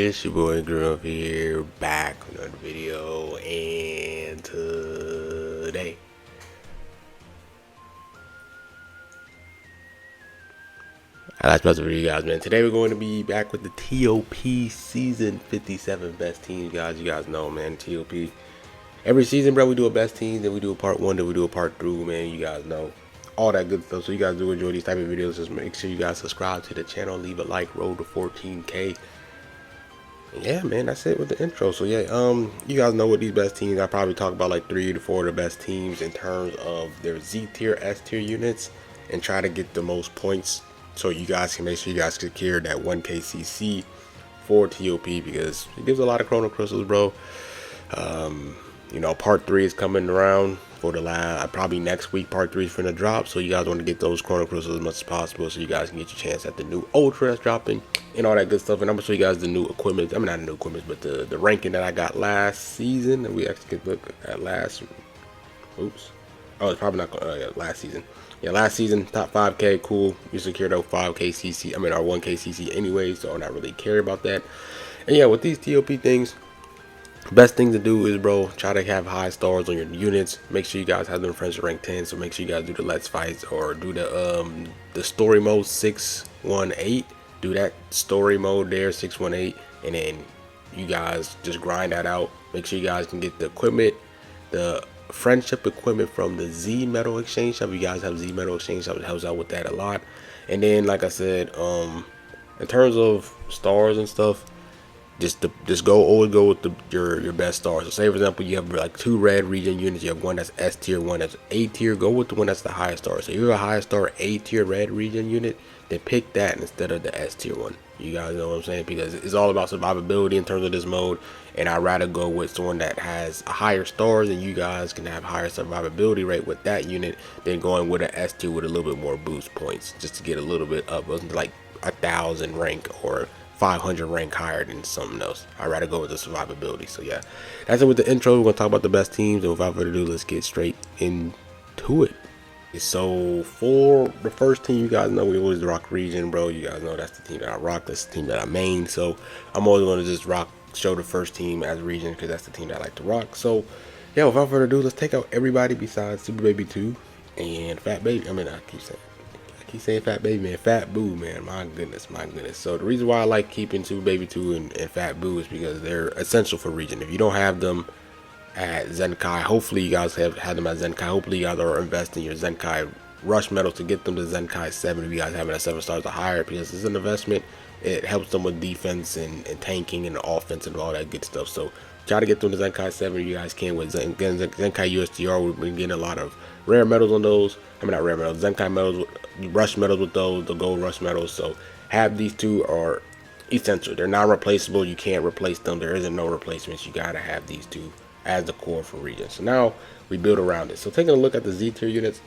It's your boy Groove here, back with another video, and today I like to for you guys, man. Today we're going to be back with the TOP season 57 best teams, guys. You guys know, man, TOP. Every season, bro, we do a best team, then we do a part 1, then we do a part 2, man. You guys know all that good stuff. So you guys do enjoy these type of videos. Just make sure you guys subscribe to the channel, leave a like, roll to 14K. Yeah, man, that's it with the intro. So yeah, you guys know what these best teams. I probably talk about like 3 to 4 of the best teams in terms of their Z tier, S tier units, and try to get the most points so you guys can make sure you guys secure that 1K CC for TOP, because it gives a lot of chrono crystals, bro. You know, part 3 is coming around for the last, probably next week. Part 3 is for the drop, so you guys want to get those chrono crystals as much as possible so you guys can get your chance at the new ultra that's dropping and all that good stuff. And I'm gonna show you guys the new equipment. I mean, not the new equipment, but the ranking that I got last season. And we actually could look at last. Oops. Oh, it's probably not yeah, last season. Yeah, last season, top 5K, cool. You secured our 5K CC. I mean, our 1K CC anyway, so I'm not really care about that. And yeah, with these TOP things, best thing to do is, bro, try to have high stars on your units. Make sure you guys have them friends rank 10. So make sure you guys do the let's fights or do the story mode 618. Do that story mode there 618, and then you guys just grind that out. Make sure you guys can get the equipment, the friendship equipment from the Z Metal Exchange Shop. You guys have Z Metal Exchange Shop, it helps out with that a lot. And then, like I said, in terms of stars and stuff, just always go with your best stars. So say for example you have like 2 red regen units, you have one that's S tier, one that's A tier. Go with the one that's the highest star. So if you're a high star A tier red regen unit, then pick that instead of the S tier one. You guys know what I'm saying, because it's all about survivability in terms of this mode, and I'd rather go with someone that has a higher stars and you guys can have higher survivability rate with that unit than going with an S tier with a little bit more boost points just to get a little bit up. It wasn't like 1,000 rank or 500 rank higher than something else. I'd rather go with the survivability. So yeah, that's it with the intro. We're gonna talk about the best teams, and without further ado, let's get straight into it. So for the first team, you guys know we always rock regen, bro. You guys know that's the team that I rock, that's the team that I main. So I'm always gonna just show the first team as regen because that's the team that I like to rock. So yeah, without further ado, let's take out everybody besides Super Baby 2 and Fat Baby. I mean, I keep saying Fat Baby, man. Fat Boo, man. My goodness. So the reason why I like keeping Super Baby 2 and Fat Boo is because they're essential for regen. If you don't have them at Zenkai, hopefully you guys have had them at Zenkai. Hopefully you guys are investing your Zenkai rush medals to get them to Zenkai 7 if you guys have it at 7 stars or higher, because it's an investment. It helps them with defense and tanking and offense and all that good stuff. So try to get them to Zenkai 7 if you guys can with Zenkai USTR. We've been getting a lot of rare medals on those. I mean, not rare medals, Zenkai medals, rush medals with those, the gold rush medals. So have these two are essential. They're not replaceable. You can't replace them. There isn't no replacements. You gotta have these two as the core for regen. So now we build around it. So taking a look at the Z tier units,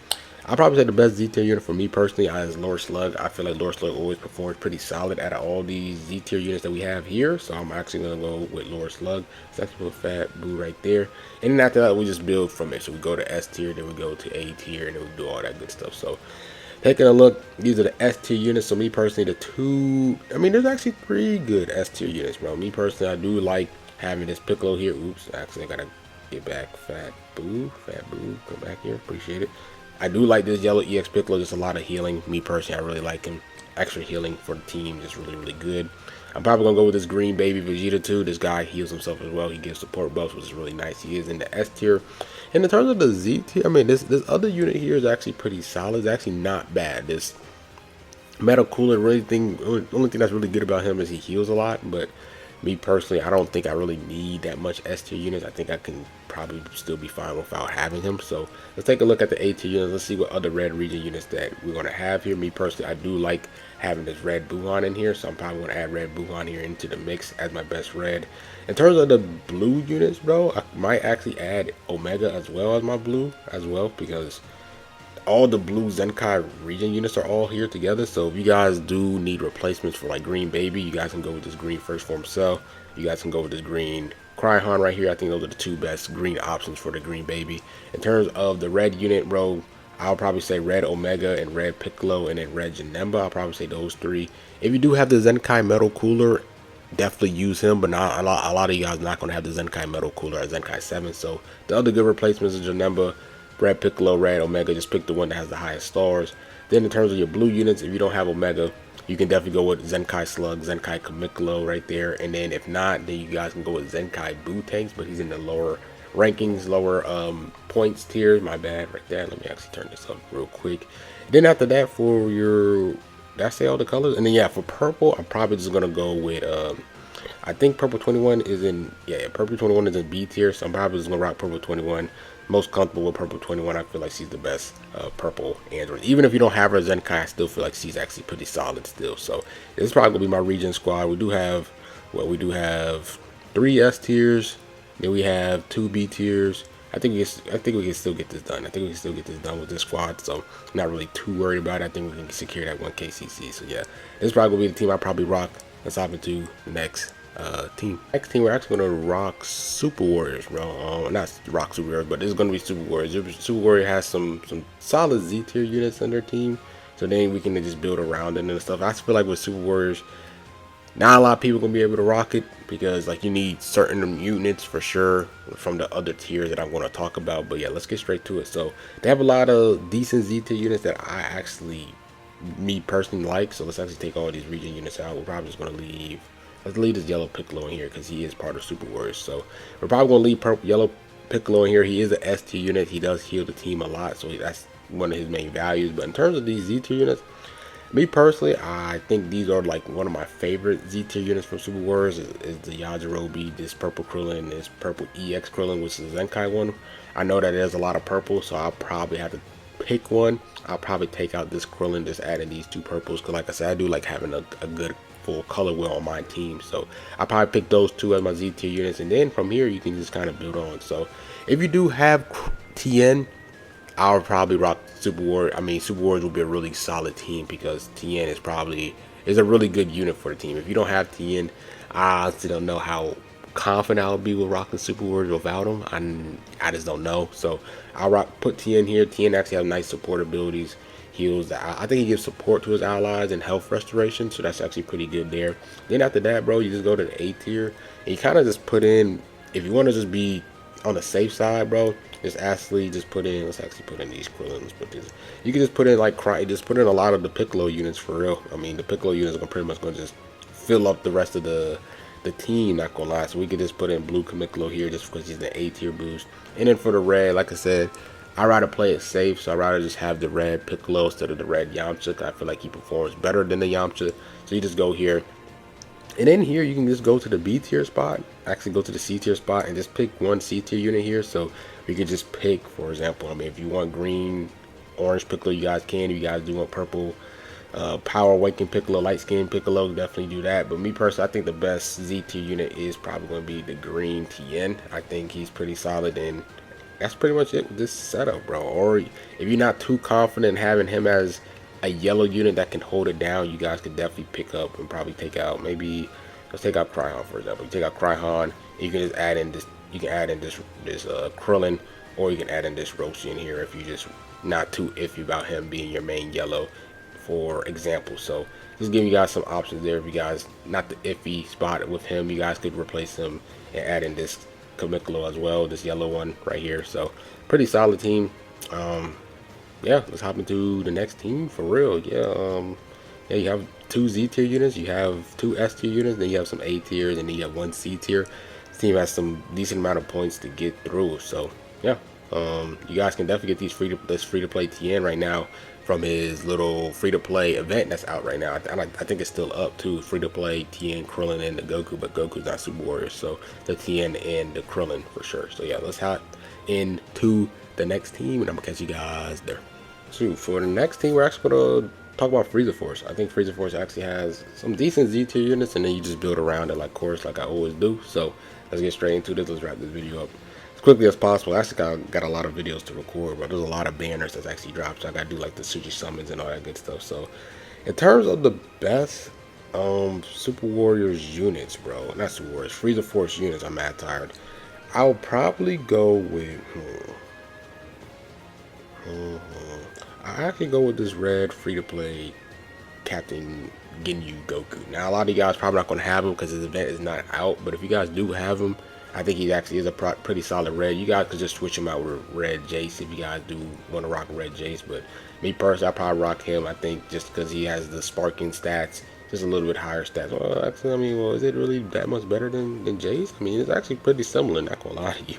I'll probably say the best Z tier unit for me personally is Lord Slug. I feel like Lord Slug always performs pretty solid out of all these Z tier units that we have here. So I'm actually going to go with Lord Slug. So that's put Fat Boo right there. And then after that, we just build from it. So we go to S tier, then we go to A tier, and then we do all that good stuff. So taking a look, these are the S tier units. So me personally, there's actually 3 good S tier units, bro. Me personally, I do like having this Piccolo here. Oops, actually I got to get back. Fat Boo, come back here. Appreciate it. I do like this yellow EX Piccolo, just a lot of healing. Me personally, I really like him. Extra healing for the team is really good. I'm probably gonna go with this green baby Vegeta too. This guy heals himself as well. He gives support buffs, which is really nice. He is in the S tier. And in terms of the Z tier, I mean, this other unit here is actually pretty solid. It's actually not bad. This Metal Cooler, only thing that's really good about him is he heals a lot. But me personally, I don't think I really need that much S tier units. I think I can probably still be fine without having him. So let's take a look at the A tier units. Let's see what other red regen units that we're going to have here. Me personally, I do like having this red Buhan in here, so I'm probably going to add red Buhan here into the mix as my best red. In terms of the blue units, bro, I might actually add Omega as well as my blue as well, because all the blue Zenkai regen units are all here together. So if you guys do need replacements for like green baby, you guys can go with this green first form cell. You guys can go with this green Cryhon right here. I think those are the 2 best green options for the green baby. In terms of the red unit, bro, I'll probably say red Omega and red Piccolo and then red Janemba. I'll probably say those 3. If you do have the Zenkai Metal Cooler definitely use him, but not a lot of you guys not going to have the Zenkai Metal Cooler or Zenkai 7. So the other good replacements is Janemba, Red Piccolo, Red Omega. Just pick the one that has the highest stars. Then in terms of your blue units, if you don't have Omega, you can definitely go with Zenkai Slug, Zenkai Kamiklo right there. And then if not, then you guys can go with Zenkai Boo Tanks, but he's in the lower rankings, lower points tiers. My bad right there. Let me actually turn this up real quick. Then after that, for your, did I say all the colors? And then yeah, for purple, I'm probably just gonna go with I think purple 21 is in, yeah, purple 21 is in B tier, so I'm probably just gonna rock purple 21. Most comfortable with purple 21. I feel like she's the best purple android. Even if you don't have her Zenkai, I still feel like she's actually pretty solid still. So this is probably gonna be my regen squad. We do have, well, we do have 3 S tiers, then we have 2 B tiers. I think we can still get this done. I think we can still get this done with this squad. So I'm not really too worried about it. I think we can secure that 1 KCC. So yeah, this is probably gonna be the team I probably rock. Let's hop into the next team. Next team, we're actually gonna rock Super Warriors, bro. Not rock Super Warriors, but this is gonna be Super Warriors. Super Warrior has some solid Z tier units on their team, so then we can just build around it and stuff. I feel like with Super Warriors, not a lot of people gonna be able to rock it because like you need certain units for sure from the other tiers that I'm gonna talk about. But yeah, let's get straight to it. So they have a lot of decent Z tier units that I actually, me personally, like. So let's actually take all these region units out. We're probably just gonna leave. Let's leave this yellow Piccolo in here because he is part of Super Warriors. So we're probably going to leave purple, yellow Piccolo in here. He is an S tier unit. He does heal the team a lot, so that's one of his main values. But in terms of these Z tier units, me personally, I think these are like one of my favorite Z tier units from Super Warriors is the Yajirobe, this purple Krillin, this purple EX Krillin, which is the Zenkai one. I know that there's a lot of purple, so I'll probably have to pick one. I'll probably take out this Krillin, just add in these 2 purples, because like I said, I do like having a good full color wheel on my team. So I probably pick those 2 as my Z tier units, and then from here you can just kind of build on. So if you do have TN, I would probably rock Super Warrior. I mean, Super Warriors will be a really solid team because TN is a really good unit for the team. If you don't have TN, I honestly don't know how confident I'll be with rocking Super Warriors without him. I just don't know. So I'll put TN here. TN actually has nice support abilities. Heals. I think he gives support to his allies and health restoration, so that's actually pretty good there. Then after that, bro, you just go to the A tier and you kind of just put in, if you want to just be on the safe side, bro, just put in, let's actually put in these Krillin. Let's put this. You can just put in like just put in a lot of the Piccolo units for real. I mean, the Piccolo units are pretty much going to just fill up the rest of the team, not gonna lie. So we could just put in blue Kamiklo here just because he's an A tier boost. And then for the red, like I said, I rather play it safe, so I rather just have the red Piccolo instead of the red Yamcha. I feel like he performs better than the Yamcha. So you just go here. And in here, you can just go to the B tier spot, actually go to the C tier spot, and just pick 1 C tier unit here. So you could just pick, for example, I mean, if you want green, orange Piccolo, you guys can. If you guys do want purple, Power Awakened Piccolo, Light Skin Piccolo, definitely do that. But me personally, I think the best Z tier unit is probably going to be the green TN. I think he's pretty solid, and that's pretty much it with this setup, bro. Or if you're not too confident having him as a yellow unit that can hold it down, you guys could definitely pick up and probably take out, maybe let's take out Cryhon, for example. You take out Cryhon, you can just add in this, you can add in this Krillin, or you can add in this Roshi in here if you just not too iffy about him being your main yellow, for example. So just giving you guys some options there. If you guys not the iffy spot with him, you guys could replace him and add in this Kamiklo as well, this yellow one right here. So pretty solid team. Yeah, let's hop into the next team for real. Yeah, you have 2 Z tier units, you have 2 S tier units, then you have some A tiers, and then you have 1 C tier. This team has some decent amount of points to get through. So yeah, you guys can definitely get this free to play TN right now from his little free to play event that's out right now. I think it's still up too. Free to play TN, Krillin, and the Goku, but Goku's not Super Warrior, so the TN and the Krillin for sure. So yeah, let's hop into the next team, and I'm gonna catch you guys there. So for the next team, we're actually gonna talk about Frieza Force. I think Frieza Force actually has some decent Z tier units, and then you just build around it, like course, like I always do. So let's get straight into this. Let's wrap this video up as quickly as possible. I actually got a lot of videos to record, but there's a lot of banners that's actually dropped, so I gotta do like the Sushi summons and all that good stuff. So in terms of the best Super Warriors units, bro, not Super Warriors, Frieza Force units, I'm mad tired. I'll probably go with I actually go with this red free to play Captain Ginyu Goku. Now, a lot of you guys probably not going to have him because his event is not out, but if you guys do have him, I think he actually is a pretty solid red. You guys could just switch him out with red Jace if you guys do want to rock red Jace, but me personally, I probably rock him. I think just because he has the sparking stats, just a little bit higher stats. Well, actually, I mean, well, is it really that much better than Jace? I mean, it's actually pretty similar. Not gonna lie to you,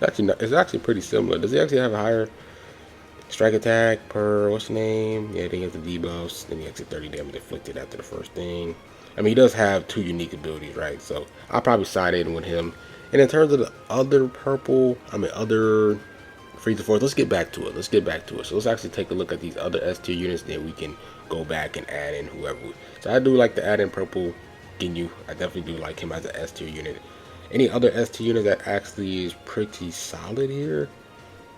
it's actually pretty similar. Does he actually have a higher strike attack per what's the name? Yeah, then he has the debuffs. Then he has 30 damage inflicted after the first thing. I mean, he does have 2 unique abilities, right? So I'll probably side in with him. And in terms of the other purple, other Frieza Force, let's get back to it. So let's actually take a look at these other S tier units, then we can go back and add in whoever. So I do like to add in purple Ginyu. I definitely do like him as an S tier unit. Any other S tier unit that actually is pretty solid here?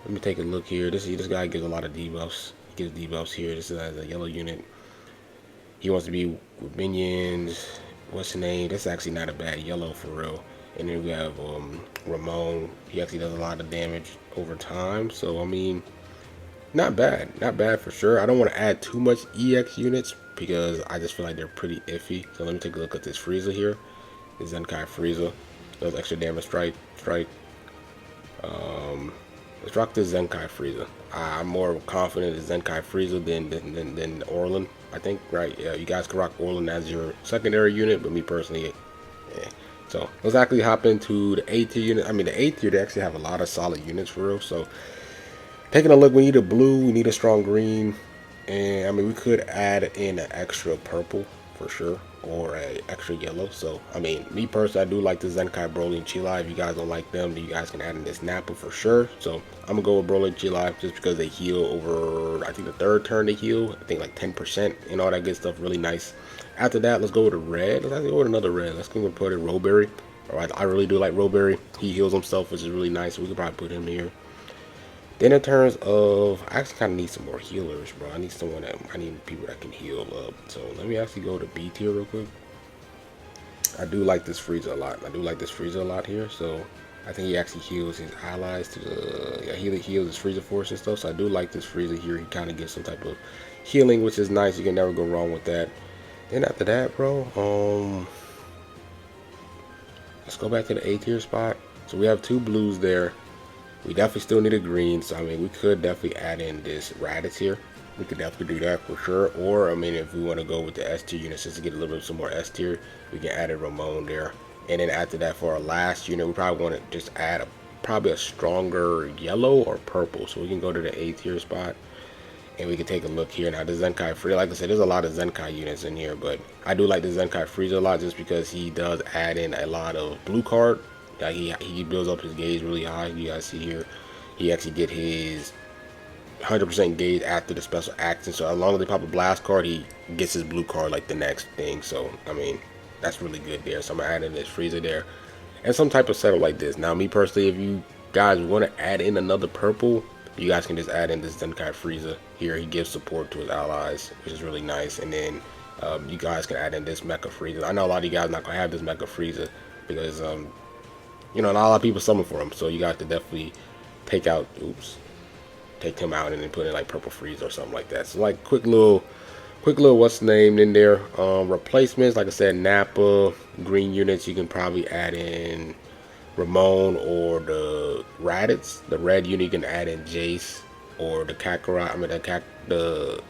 Let me take a look here. This guy gives a lot of debuffs. He gives debuffs here. This is as a yellow unit. He wants to be with minions. What's the name? That's actually not a bad yellow for real. And then we have Ramon. He actually does a lot of damage over time. So, I mean, not bad. Not bad for sure. I don't want to add too much EX units because I just feel like they're pretty iffy. So let me take a look at this Frieza here. This Zenkai Frieza. Does extra damage strike. Let's rock this Zenkai Frieza. I'm more confident in Zenkai Frieza than Orlin, I think, right? Yeah, you guys can rock Orlin as your secondary unit, but me personally, yeah. So let's actually hop into the A tier unit. I mean, the A tier, they actually have a lot of solid units for real. So taking a look, we need a blue, we need a strong green, and I mean, we could add in an extra purple for sure, or a extra yellow. So I mean, me personally, I do like the Zenkai Broly and Chilai. If you guys don't like them, then you guys can add in this Nappa for sure. So I'm gonna go with Broly and Chilai just because they heal over, I think the 3rd turn they heal, I think like 10% and all that good stuff. Really nice. After that, let's go with a red. Let's actually go with another red. Let's go and put in Rowberry. Alright, I really do like Rowberry. He heals himself, which is really nice. So we could probably put him here. Then in terms of, I actually kind of need some more healers, bro. I need people that can heal up. So let me actually go to B tier real quick. I do like this Frieza a lot. Here. So I think he actually heals his allies to the, yeah, he heals his Frieza Force and stuff. So I do like this Frieza here. He kind of gives some type of healing, which is nice. You can never go wrong with that. Then after that, bro, let's go back to the A tier spot. So we have 2 blues there. We definitely still need a green, so I mean, we could definitely add in this Raditz here. We could definitely do that for sure. Or, I mean, if we want to go with the S tier units just to get a little bit some more S tier, we can add a Ramon there. And then after that, for our last unit, we probably want to just add probably a stronger yellow or purple. So we can go to the A tier spot, and we can take a look here. Now, the Zenkai Frieza, like I said, there's a lot of Zenkai units in here, but I do like the Zenkai Frieza a lot just because he does add in a lot of blue card. He builds up his gauge really high. You guys see here, he actually get his 100% gauge after the special action. So as long as they pop a blast card, he gets his blue card like the next thing. So I mean, that's really good there. So I'm gonna add in this Frieza there, and some type of setup like this. Now, me personally, if you guys want to add in another purple, you guys can just add in this Zenkai Frieza here. He gives support to his allies, which is really nice. And then you guys can add in this Mecha Frieza. I know a lot of you guys not gonna have this Mecha Frieza because you know, not a lot of people summon for him, so you got to definitely take him out and then put in like purple Frieza or something like that. So like quick little what's the name in there. Replacements, like I said, Nappa, green units. You can probably add in Ramon or the Raditz. The red unit you can add in Jace or the Kakarot. I mean the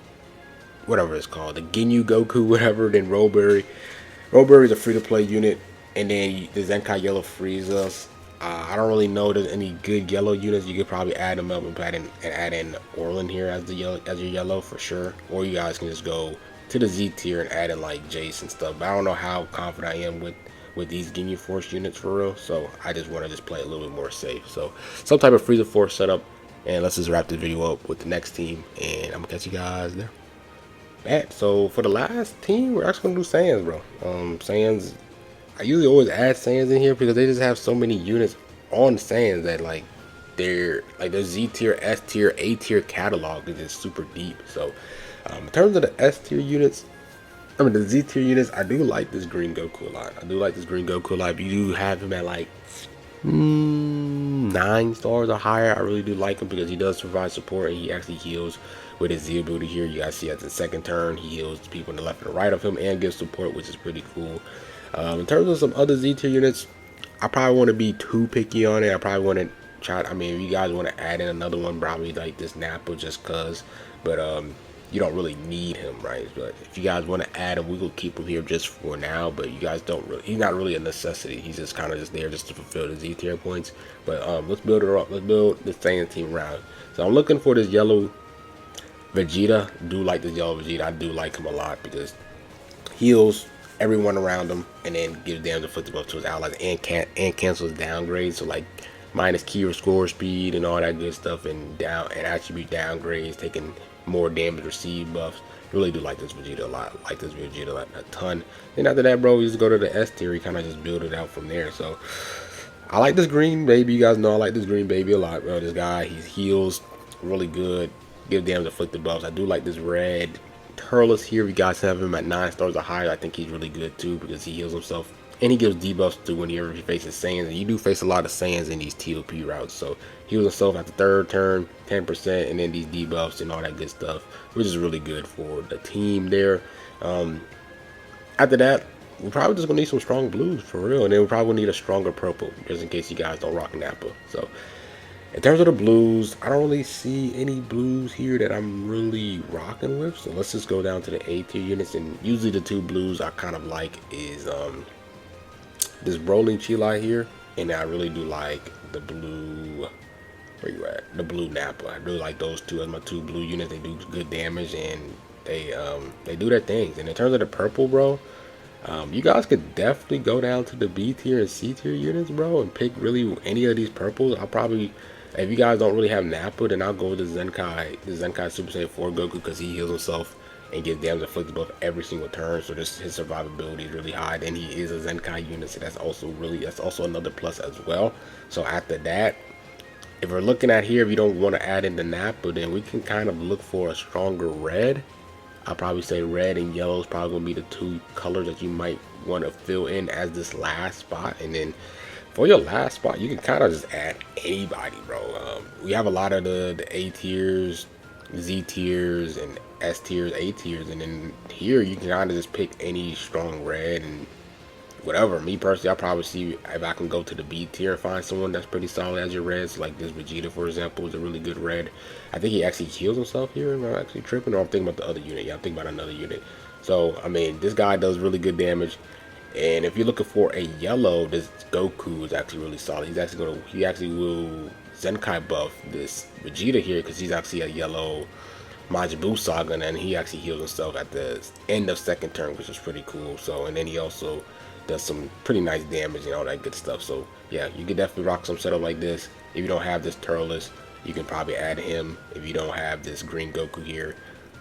whatever it's called, the Ginyu Goku, whatever. Then Rowberry. Rowberry is a free-to-play unit. And then the Zenkai Yellow Friezas. I don't really know there's any good yellow units. You could probably add them up and add in Orlin here as your yellow for sure. Or you guys can just go to the Z tier and add in like Jace and stuff. But I don't know how confident I am with these Ginyu Force units for real. So I just want to just play a little bit more safe. So some type of Frieza Force setup. And let's just wrap this video up with the next team. And I'm gonna catch you guys there. So for the last team, we're actually gonna do Saiyans, bro. Saiyans. I usually always add Saiyans in here because they just have so many units on Saiyans that like they're like the Z tier, S tier, A tier catalog is just super deep. So in terms of the S tier units, I mean the Z tier units, I do like this Green Goku a lot. You do have him at like 9 stars or higher. I really do like him because he does provide support and he actually heals with his Z ability here. You guys see at the second turn, he heals the people on the left and the right of him and gives support, which is pretty cool. In terms of some other Z tier units, I probably want to be too picky on it. I probably want to try. I mean, if you guys want to add in another one, probably like this Nappa, just cause. But you don't really need him, right? But if you guys want to add him, we will keep him here just for now. But you guys don't really. He's not really a necessity. He's just kind of just there just to fulfill the Z tier points. But let's build it up. Let's build the Saiyan team around. So I'm looking for this yellow Vegeta. Do like this yellow Vegeta. I do like him a lot because heals everyone around him and then gives damage inflicted buff to his allies and cancels downgrades. So like minus key or score speed and all that good stuff, and attribute downgrades, taking more damage received buffs. Really do like this Vegeta a lot. Like this Vegeta a ton. Then after that, bro, you just go to the S tier. You kind of just build it out from there. So I like this green baby. You guys know I like this green baby a lot, bro. This guy, he heals really good, give damage inflicted buffs. I do like this red Turles here. You guys have him at 9 stars or higher. I think he's really good too because he heals himself and he gives debuffs to whenever he faces Saiyans. And you do face a lot of Saiyans in these TOP routes. So he heals himself at the third turn, 10%, and then these debuffs and all that good stuff, which is really good for the team there. After that, we're probably just gonna need some strong blues for real, and then we're probably gonna need a stronger purple just in case you guys don't rock Nappa. So in terms of the blues, I don't really see any blues here that I'm really rocking with. So let's just go down to the A tier units. And usually the 2 blues I kind of like is this Rolling Chili here, and I really do like the blue. Where you at? The blue Nappa. I really like those 2 as my 2 blue units. They do good damage and they do their things. And in terms of the purple, bro, you guys could definitely go down to the B tier and C tier units, bro, and pick really any of these purples. I'll probably, if you guys don't really have Nappa, then I'll go with the Zenkai Super Saiyan 4 Goku because he heals himself and gets damage inflicted buff every single turn. So his survivability is really high. Then he is a Zenkai unit, so that's also another plus as well. So after that, if we're looking at here, if you don't want to add in the Nappa, then we can kind of look for a stronger red. I'll probably say red and yellow is probably gonna be the 2 colors that you might want to fill in as this last spot. And then for your last spot, you can kind of just add anybody, bro. We have a lot of the A tiers, Z tiers, and S tiers, A tiers, and then here you can kind of just pick any strong red and whatever. Me personally, I'll probably see if I can go to the B tier and find someone that's pretty solid as your reds. Like this Vegeta, for example, is a really good red. I think he actually heals himself here. Am I actually tripping, or I'm thinking about the other unit? Yeah, I'm thinking about another unit. So I mean, this guy does really good damage. And if you're looking for a yellow, this Goku is actually really solid. He actually will Zenkai buff this Vegeta here because he's actually a yellow Majin Buu Saga, and then he actually heals himself at the end of second turn, which is pretty cool. So, and then he also does some pretty nice damage and all that good stuff. So yeah, you could definitely rock some setup like this. If you don't have this Turles, you can probably add him. If you don't have this green Goku here,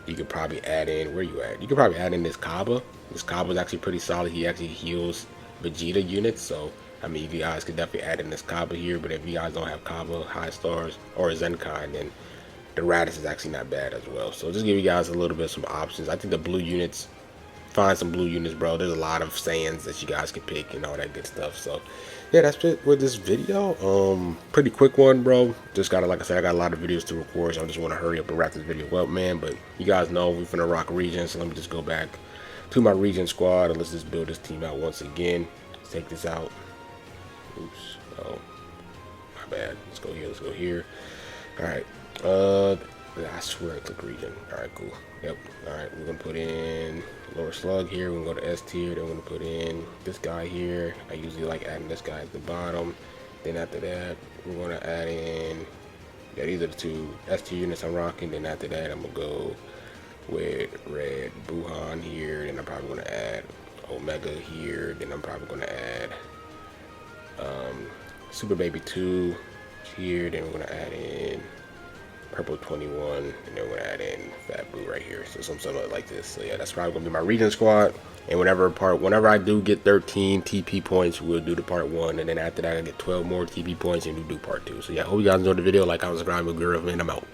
you could probably add in, where you at? You could probably add in this Kaba. This Kaba is actually pretty solid. He actually heals Vegeta units. So I mean, you guys could definitely add in this Kaba here. But if you guys don't have Kaba, high stars, or Zenkai, then the Raditz is actually not bad as well. So just give you guys a little bit of some options. I think the blue units, find some blue units, bro. There's a lot of Saiyans that you guys can pick and all that good stuff. So yeah, that's it with this video. Pretty quick one, bro. Just gotta, like I said, I got a lot of videos to record, so I just want to hurry up and wrap this video up, man. But you guys know we're finna rock regen, so let me just go back to my regen squad and let's just build this team out once again. Let's take this out. Oops. Oh, my bad. Let's go here. Let's go here. All right. I swear I click regen. All right, cool. Yep. All right, we're gonna put in lower slug here. We're gonna go to S tier. Then we're gonna put in this guy here. I usually like adding this guy at the bottom. Then after that, we're gonna add in. Yeah, these are the 2 S tier units I'm rocking. Then after that, I'm gonna go with red Buhan here. Then I'm probably gonna add Omega here. Then I'm probably gonna add Super Baby 2 here. Then we're gonna add in purple 21, and then we're gonna add in Fat Boo right here. So something like this. So yeah, that's probably gonna be my regen squad. And whenever I do get 13 TP points, we'll do the part 1, and then after that I get 12 more TP points and we'll do part 2. So yeah, hope you guys enjoyed the video. Like, comment, subscribe, and girl, and I'm out.